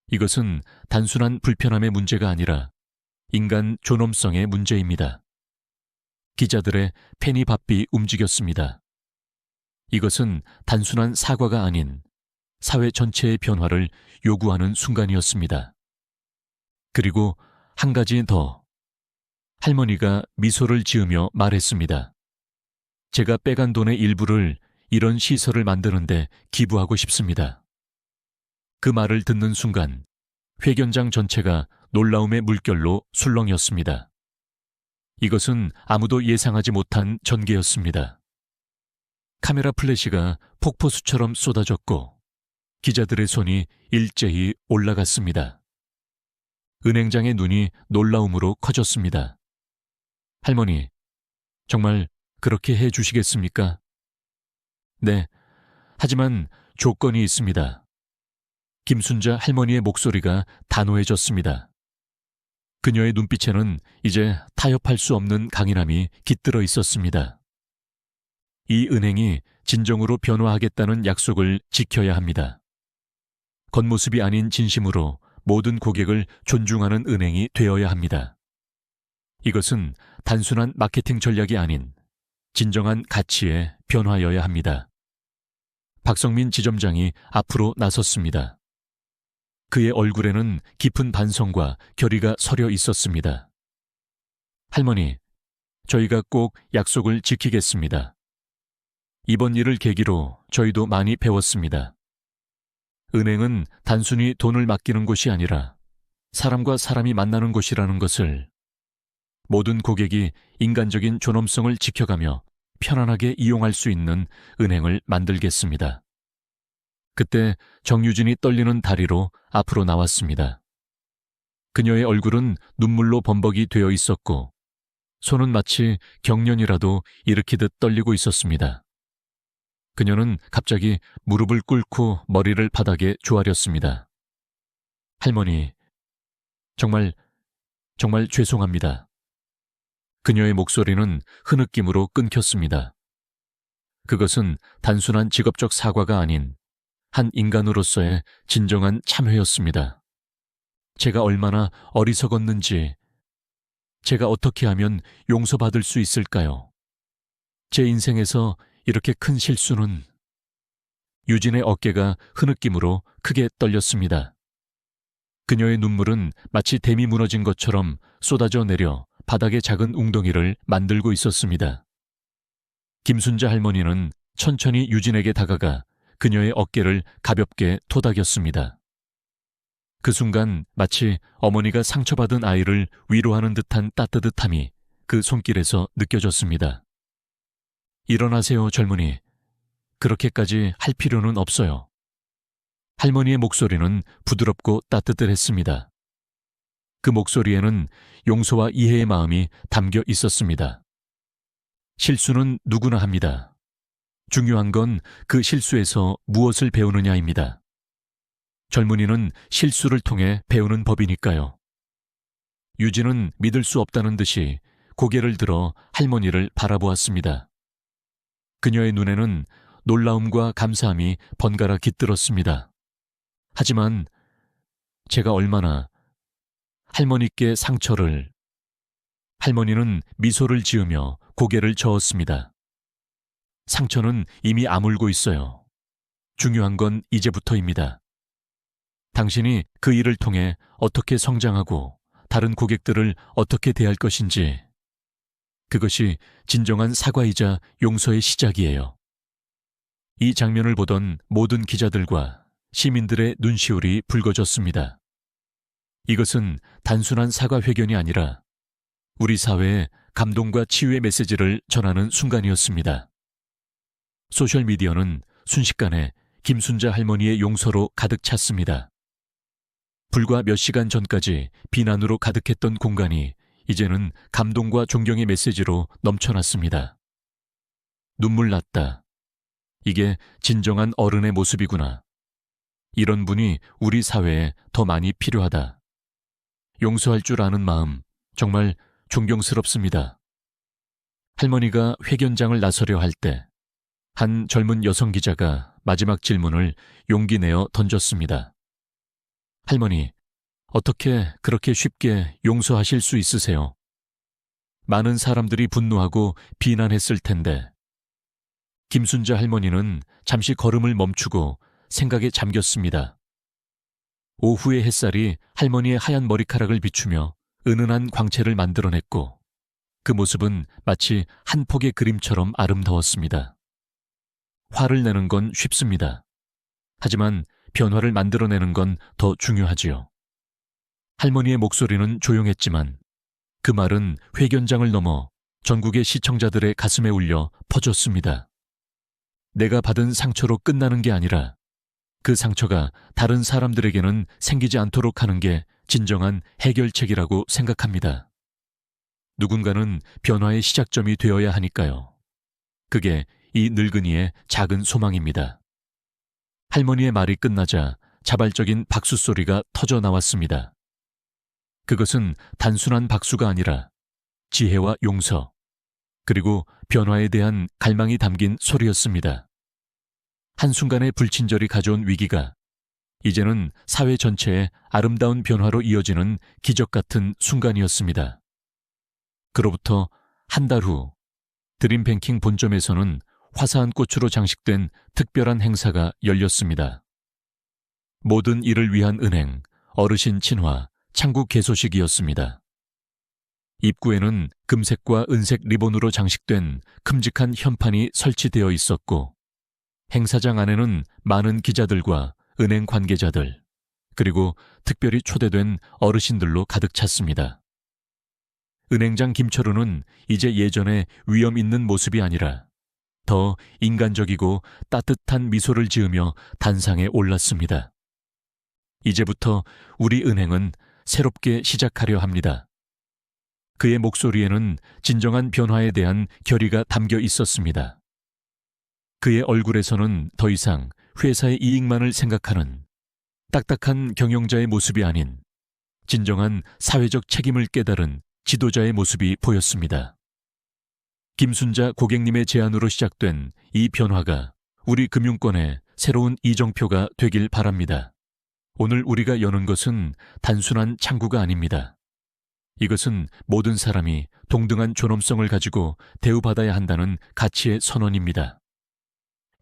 S2: 이것은 단순한 불편함의 문제가 아니라 인간 존엄성의 문제입니다. 기자들의 페니바삐 움직였습니다. 이것은 단순한 사과가 아닌 사회 전체의 변화를 요구하는 순간이었습니다. 그리고 한 가지 더. 할머니가 미소를 지으며 말했습니다. 제가 빼간 돈의 일부를 이런 시설을 만드는데 기부하고 싶습니다. 그 말을 듣는 순간 회견장 전체가 놀라움의 물결로 술렁였습니다. 이것은 아무도 예상하지 못한 전개였습니다. 카메라 플래시가 폭포수처럼 쏟아졌고 기자들의 손이 일제히 올라갔습니다. 은행장의 눈이 놀라움으로 커졌습니다. 할머니, 정말 그렇게 해 주시겠습니까? 네, 하지만 조건이 있습니다. 김순자 할머니의 목소리가 단호해졌습니다. 그녀의 눈빛에는 이제 타협할 수 없는 강인함이 깃들어 있었습니다. 이 은행이 진정으로 변화하겠다는 약속을 지켜야 합니다. 겉모습이 아닌 진심으로 모든 고객을 존중하는 은행이 되어야 합니다. 이것은 단순한 마케팅 전략이 아닌 진정한 가치의 변화여야 합니다. 박성민 지점장이 앞으로 나섰습니다. 그의 얼굴에는 깊은 반성과 결의가 서려 있었습니다. 할머니, 저희가 꼭 약속을 지키겠습니다. 이번 일을 계기로 저희도 많이 배웠습니다. 은행은 단순히 돈을 맡기는 곳이 아니라 사람과 사람이 만나는 곳이라는 것을, 모든 고객이 인간적인 존엄성을 지켜가며 편안하게 이용할 수 있는 은행을 만들겠습니다. 그때 정유진이 떨리는 다리로 앞으로 나왔습니다. 그녀의 얼굴은 눈물로 범벅이 되어 있었고 손은 마치 경련이라도 일으키듯 떨리고 있었습니다. 그녀는 갑자기 무릎을 꿇고 머리를 바닥에 조아렸습니다. 할머니, 정말 죄송합니다. 그녀의 목소리는 흐느낌으로 끊겼습니다. 그것은 단순한 직업적 사과가 아닌 한 인간으로서의 진정한 참회였습니다. 제가 얼마나 어리석었는지, 제가 어떻게 하면 용서받을 수 있을까요? 제 인생에서 이렇게 큰 실수는... 유진의 어깨가 흐느낌으로 크게 떨렸습니다. 그녀의 눈물은 마치 댐이 무너진 것처럼 쏟아져 내려 바닥의 작은 웅덩이를 만들고 있었습니다. 김순자 할머니는 천천히 유진에게 다가가 그녀의 어깨를 가볍게 토닥였습니다. 그 순간 마치 어머니가 상처받은 아이를 위로하는 듯한 따뜻함이 그 손길에서 느껴졌습니다. 일어나세요, 젊은이. 그렇게까지 할 필요는 없어요. 할머니의 목소리는 부드럽고 따뜻했습니다. 그 목소리에는 용서와 이해의 마음이 담겨 있었습니다. 실수는 누구나 합니다. 중요한 건 그 실수에서 무엇을 배우느냐입니다. 젊은이는 실수를 통해 배우는 법이니까요. 유진은 믿을 수 없다는 듯이 고개를 들어 할머니를 바라보았습니다. 그녀의 눈에는 놀라움과 감사함이 번갈아 깃들었습니다. 하지만 제가 얼마나 할머니께 상처를... 할머니는 미소를 지으며 고개를 저었습니다. 상처는 이미 아물고 있어요. 중요한 건 이제부터입니다. 당신이 그 일을 통해 어떻게 성장하고 다른 고객들을 어떻게 대할 것인지, 그것이 진정한 사과이자 용서의 시작이에요. 이 장면을 보던 모든 기자들과 시민들의 눈시울이 붉어졌습니다. 이것은 단순한 사과 회견이 아니라 우리 사회의 감동과 치유의 메시지를 전하는 순간이었습니다. 소셜미디어는 순식간에 김순자 할머니의 용서로 가득 찼습니다. 불과 몇 시간 전까지 비난으로 가득했던 공간이 이제는 감동과 존경의 메시지로 넘쳐났습니다. 눈물 났다. 이게 진정한 어른의 모습이구나. 이런 분이 우리 사회에 더 많이 필요하다. 용서할 줄 아는 마음, 정말 존경스럽습니다. 할머니가 회견장을 나서려 할 때, 한 젊은 여성 기자가 마지막 질문을 용기 내어 던졌습니다. 할머니, 어떻게 그렇게 쉽게 용서하실 수 있으세요? 많은 사람들이 분노하고 비난했을 텐데. 김순자 할머니는 잠시 걸음을 멈추고 생각에 잠겼습니다. 오후의 햇살이 할머니의 하얀 머리카락을 비추며 은은한 광채를 만들어냈고 그 모습은 마치 한 폭의 그림처럼 아름다웠습니다. 화를 내는 건 쉽습니다. 하지만 변화를 만들어내는 건 더 중요하지요. 할머니의 목소리는 조용했지만 그 말은 회견장을 넘어 전국의 시청자들의 가슴에 울려 퍼졌습니다. 내가 받은 상처로 끝나는 게 아니라 그 상처가 다른 사람들에게는 생기지 않도록 하는 게 진정한 해결책이라고 생각합니다. 누군가는 변화의 시작점이 되어야 하니까요. 그게 이 늙은이의 작은 소망입니다. 할머니의 말이 끝나자 자발적인 박수 소리가 터져 나왔습니다. 그것은 단순한 박수가 아니라 지혜와 용서, 그리고 변화에 대한 갈망이 담긴 소리였습니다. 한순간의 불친절이 가져온 위기가 이제는 사회 전체의 아름다운 변화로 이어지는 기적 같은 순간이었습니다. 그로부터 한 달 후, 드림뱅킹 본점에서는 화사한 꽃으로 장식된 특별한 행사가 열렸습니다. 모든 일을 위한 은행, 어르신 친화, 창구 개소식이었습니다. 입구에는 금색과 은색 리본으로 장식된 큼직한 현판이 설치되어 있었고 행사장 안에는 많은 기자들과 은행 관계자들, 그리고 특별히 초대된 어르신들로 가득 찼습니다. 은행장 김철우는 이제 예전의 위험 있는 모습이 아니라 더 인간적이고 따뜻한 미소를 지으며 단상에 올랐습니다. 이제부터 우리 은행은 새롭게 시작하려 합니다. 그의 목소리에는 진정한 변화에 대한 결의가 담겨 있었습니다. 그의 얼굴에서는 더 이상 회사의 이익만을 생각하는 딱딱한 경영자의 모습이 아닌 진정한 사회적 책임을 깨달은 지도자의 모습이 보였습니다. 김순자 고객님의 제안으로 시작된 이 변화가 우리 금융권의 새로운 이정표가 되길 바랍니다. 오늘 우리가 여는 것은 단순한 창구가 아닙니다. 이것은 모든 사람이 동등한 존엄성을 가지고 대우받아야 한다는 가치의 선언입니다.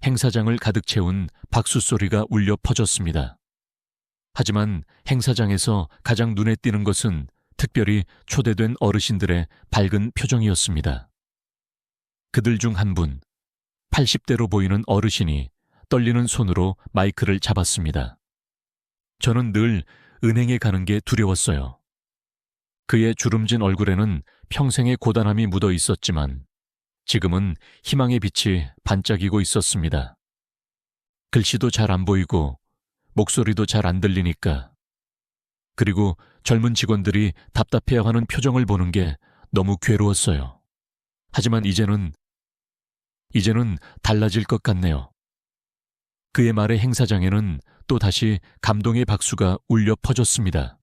S2: 행사장을 가득 채운 박수 소리가 울려 퍼졌습니다. 하지만 행사장에서 가장 눈에 띄는 것은 특별히 초대된 어르신들의 밝은 표정이었습니다. 그들 중 한 분, 80대로 보이는 어르신이 떨리는 손으로 마이크를 잡았습니다. 저는 늘 은행에 가는 게 두려웠어요. 그의 주름진 얼굴에는 평생의 고단함이 묻어 있었지만 지금은 희망의 빛이 반짝이고 있었습니다. 글씨도 잘 안 보이고 목소리도 잘 안 들리니까. 그리고 젊은 직원들이 답답해하는 표정을 보는 게 너무 괴로웠어요. 하지만 이제는 달라질 것 같네요. 그의 말에 행사장에는 또 다시 감동의 박수가 울려 퍼졌습니다.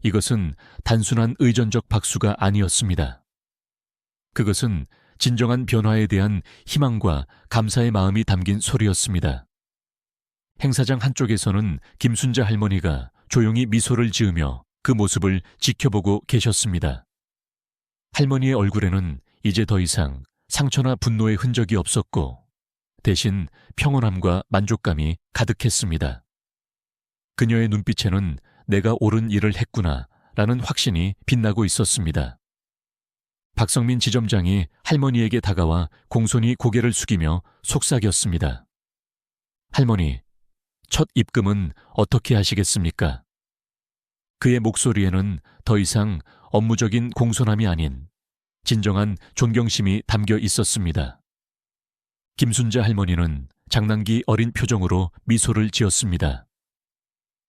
S2: 이것은 단순한 의존적 박수가 아니었습니다. 그것은 진정한 변화에 대한 희망과 감사의 마음이 담긴 소리였습니다. 행사장 한쪽에서는 김순자 할머니가 조용히 미소를 지으며 그 모습을 지켜보고 계셨습니다. 할머니의 얼굴에는 이제 더 이상 상처나 분노의 흔적이 없었고 대신 평온함과 만족감이 가득했습니다. 그녀의 눈빛에는 내가 옳은 일을 했구나 라는 확신이 빛나고 있었습니다. 박성민 지점장이 할머니에게 다가와 공손히 고개를 숙이며 속삭였습니다. 할머니, 첫 입금은 어떻게 하시겠습니까? 그의 목소리에는 더 이상 업무적인 공손함이 아닌 진정한 존경심이 담겨 있었습니다. 김순자 할머니는 장난기 어린 표정으로 미소를 지었습니다.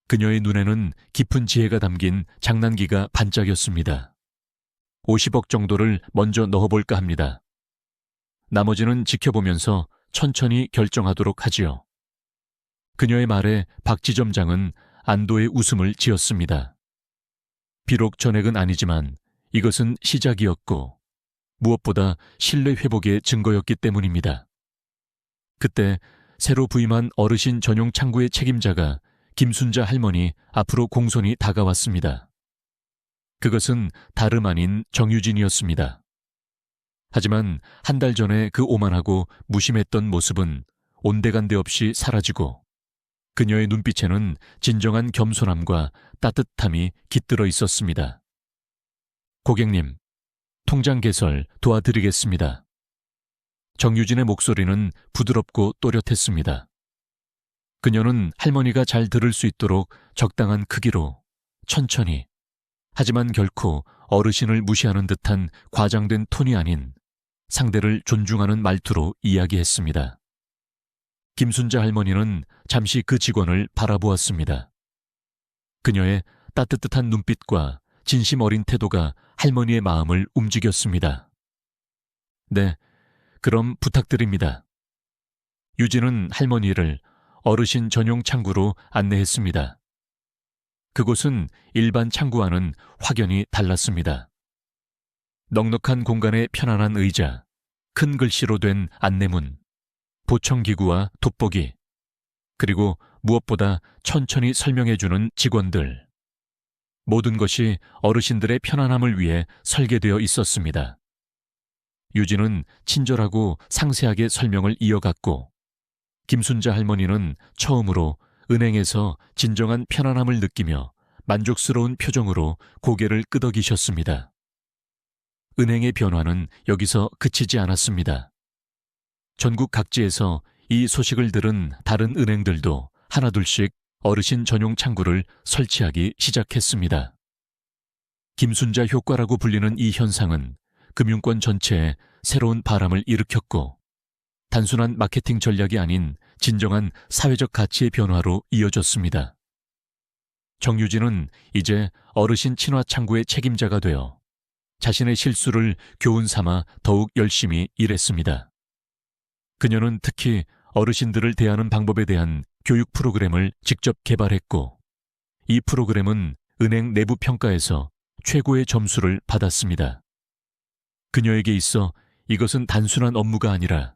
S2: 그녀의 눈에는 깊은 지혜가 담긴 장난기가 반짝였습니다. 50억 정도를 먼저 넣어볼까 합니다. 나머지는 지켜보면서 천천히 결정하도록 하지요. 그녀의 말에 박지점장은 안도의 웃음을 지었습니다. 비록 전액은 아니지만 이것은 시작이었고 무엇보다 신뢰 회복의 증거였기 때문입니다. 그때 새로 부임한 어르신 전용 창구의 책임자가 김순자 할머니 앞으로 공손히 다가왔습니다. 그것은 다름 아닌 정유진이었습니다. 하지만 한 달 전에 그 오만하고 무심했던 모습은 온데간데 없이 사라지고 그녀의 눈빛에는 진정한 겸손함과 따뜻함이 깃들어 있었습니다. 고객님, 통장 개설 도와드리겠습니다. 정유진의 목소리는 부드럽고 또렷했습니다. 그녀는 할머니가 잘 들을 수 있도록 적당한 크기로 천천히, 하지만 결코 어르신을 무시하는 듯한 과장된 톤이 아닌 상대를 존중하는 말투로 이야기했습니다. 김순자 할머니는 잠시 그 직원을 바라보았습니다. 그녀의 따뜻한 눈빛과 진심 어린 태도가 할머니의 마음을 움직였습니다. 네, 그럼 부탁드립니다. 유진은 할머니를 어르신 전용 창구로 안내했습니다. 그곳은 일반 창구와는 확연히 달랐습니다. 넉넉한 공간에 편안한 의자, 큰 글씨로 된 안내문, 보청기구와 돋보기, 그리고 무엇보다 천천히 설명해주는 직원들. 모든 것이 어르신들의 편안함을 위해 설계되어 있었습니다. 유진은 친절하고 상세하게 설명을 이어갔고 김순자 할머니는 처음으로 은행에서 진정한 편안함을 느끼며 만족스러운 표정으로 고개를 끄덕이셨습니다. 은행의 변화는 여기서 그치지 않았습니다. 전국 각지에서 이 소식을 들은 다른 은행들도 하나둘씩 어르신 전용 창구를 설치하기 시작했습니다. 김순자 효과라고 불리는 이 현상은 금융권 전체에 새로운 바람을 일으켰고 단순한 마케팅 전략이 아닌 진정한 사회적 가치의 변화로 이어졌습니다. 정유진은 이제 어르신 친화 창구의 책임자가 되어 자신의 실수를 교훈 삼아 더욱 열심히 일했습니다. 그녀는 특히 어르신들을 대하는 방법에 대한 교육 프로그램을 직접 개발했고 이 프로그램은 은행 내부 평가에서 최고의 점수를 받았습니다. 그녀에게 있어 이것은 단순한 업무가 아니라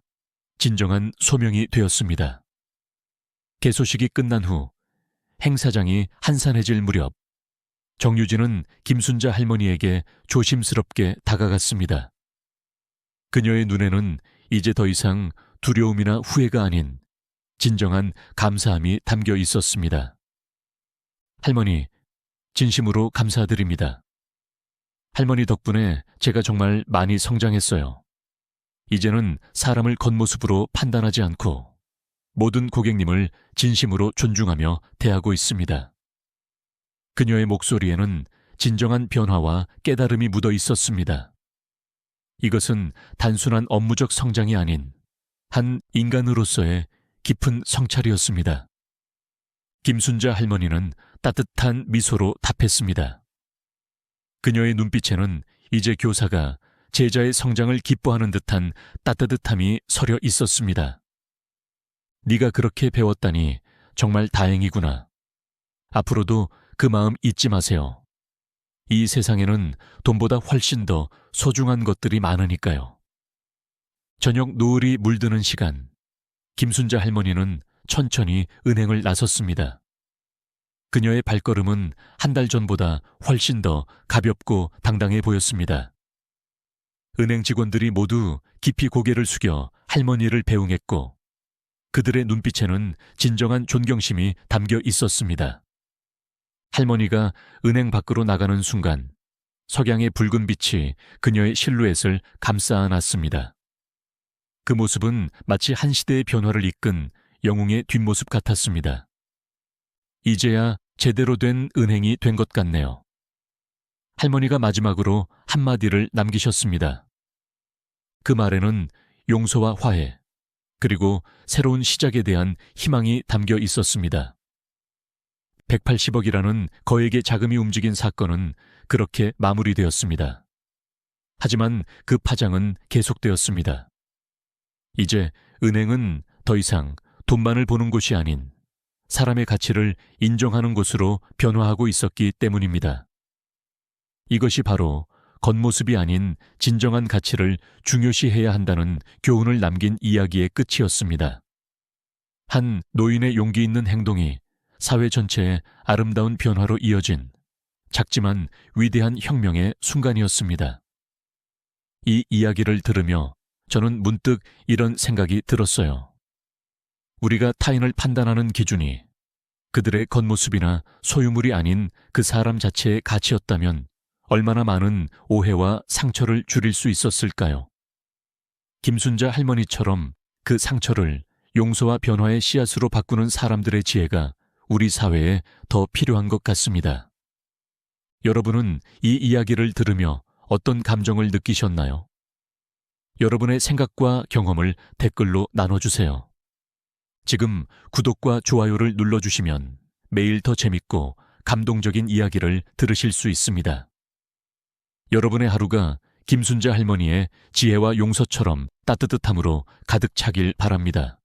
S2: 진정한 소명이 되었습니다. 개소식이 끝난 후 행사장이 한산해질 무렵 정유진은 김순자 할머니에게 조심스럽게 다가갔습니다. 그녀의 눈에는 이제 더 이상 두려움이나 후회가 아닌 진정한 감사함이 담겨 있었습니다. 할머니, 진심으로 감사드립니다. 할머니 덕분에 제가 정말 많이 성장했어요. 이제는 사람을 겉모습으로 판단하지 않고 모든 고객님을 진심으로 존중하며 대하고 있습니다. 그녀의 목소리에는 진정한 변화와 깨달음이 묻어 있었습니다. 이것은 단순한 업무적 성장이 아닌 한 인간으로서의 깊은 성찰이었습니다. 김순자 할머니는 따뜻한 미소로 답했습니다. 그녀의 눈빛에는 이제 교사가 제자의 성장을 기뻐하는 듯한 따뜻함이 서려 있었습니다. 네가 그렇게 배웠다니 정말 다행이구나. 앞으로도 그 마음 잊지 마세요. 이 세상에는 돈보다 훨씬 더 소중한 것들이 많으니까요. 저녁 노을이 물드는 시간, 김순자 할머니는 천천히 은행을 나섰습니다. 그녀의 발걸음은 한 달 전보다 훨씬 더 가볍고 당당해 보였습니다. 은행 직원들이 모두 깊이 고개를 숙여 할머니를 배웅했고 그들의 눈빛에는 진정한 존경심이 담겨 있었습니다. 할머니가 은행 밖으로 나가는 순간 석양의 붉은 빛이 그녀의 실루엣을 감싸 안았습니다. 그 모습은 마치 한 시대의 변화를 이끈 영웅의 뒷모습 같았습니다. 이제야 제대로 된 은행이 된 것 같네요. 할머니가 마지막으로 한마디를 남기셨습니다. 그 말에는 용서와 화해, 그리고 새로운 시작에 대한 희망이 담겨 있었습니다. 180억이라는 거액의 자금이 움직인 사건은 그렇게 마무리되었습니다. 하지만 그 파장은 계속되었습니다. 이제 은행은 더 이상 돈만을 보는 곳이 아닌 사람의 가치를 인정하는 곳으로 변화하고 있었기 때문입니다. 이것이 바로 겉모습이 아닌 진정한 가치를 중요시해야 한다는 교훈을 남긴 이야기의 끝이었습니다. 한 노인의 용기 있는 행동이 사회 전체의 아름다운 변화로 이어진 작지만 위대한 혁명의 순간이었습니다. 이 이야기를 들으며 저는 문득 이런 생각이 들었어요. 우리가 타인을 판단하는 기준이 그들의 겉모습이나 소유물이 아닌 그 사람 자체의 가치였다면 얼마나 많은 오해와 상처를 줄일 수 있었을까요? 김순자 할머니처럼 그 상처를 용서와 변화의 씨앗으로 바꾸는 사람들의 지혜가 우리 사회에 더 필요한 것 같습니다. 여러분은 이 이야기를 들으며 어떤 감정을 느끼셨나요? 여러분의 생각과 경험을 댓글로 나눠주세요. 지금 구독과 좋아요를 눌러주시면 매일 더 재밌고 감동적인 이야기를 들으실 수 있습니다. 여러분의 하루가 김순자 할머니의 지혜와 용서처럼 따뜻함으로 가득 차길 바랍니다.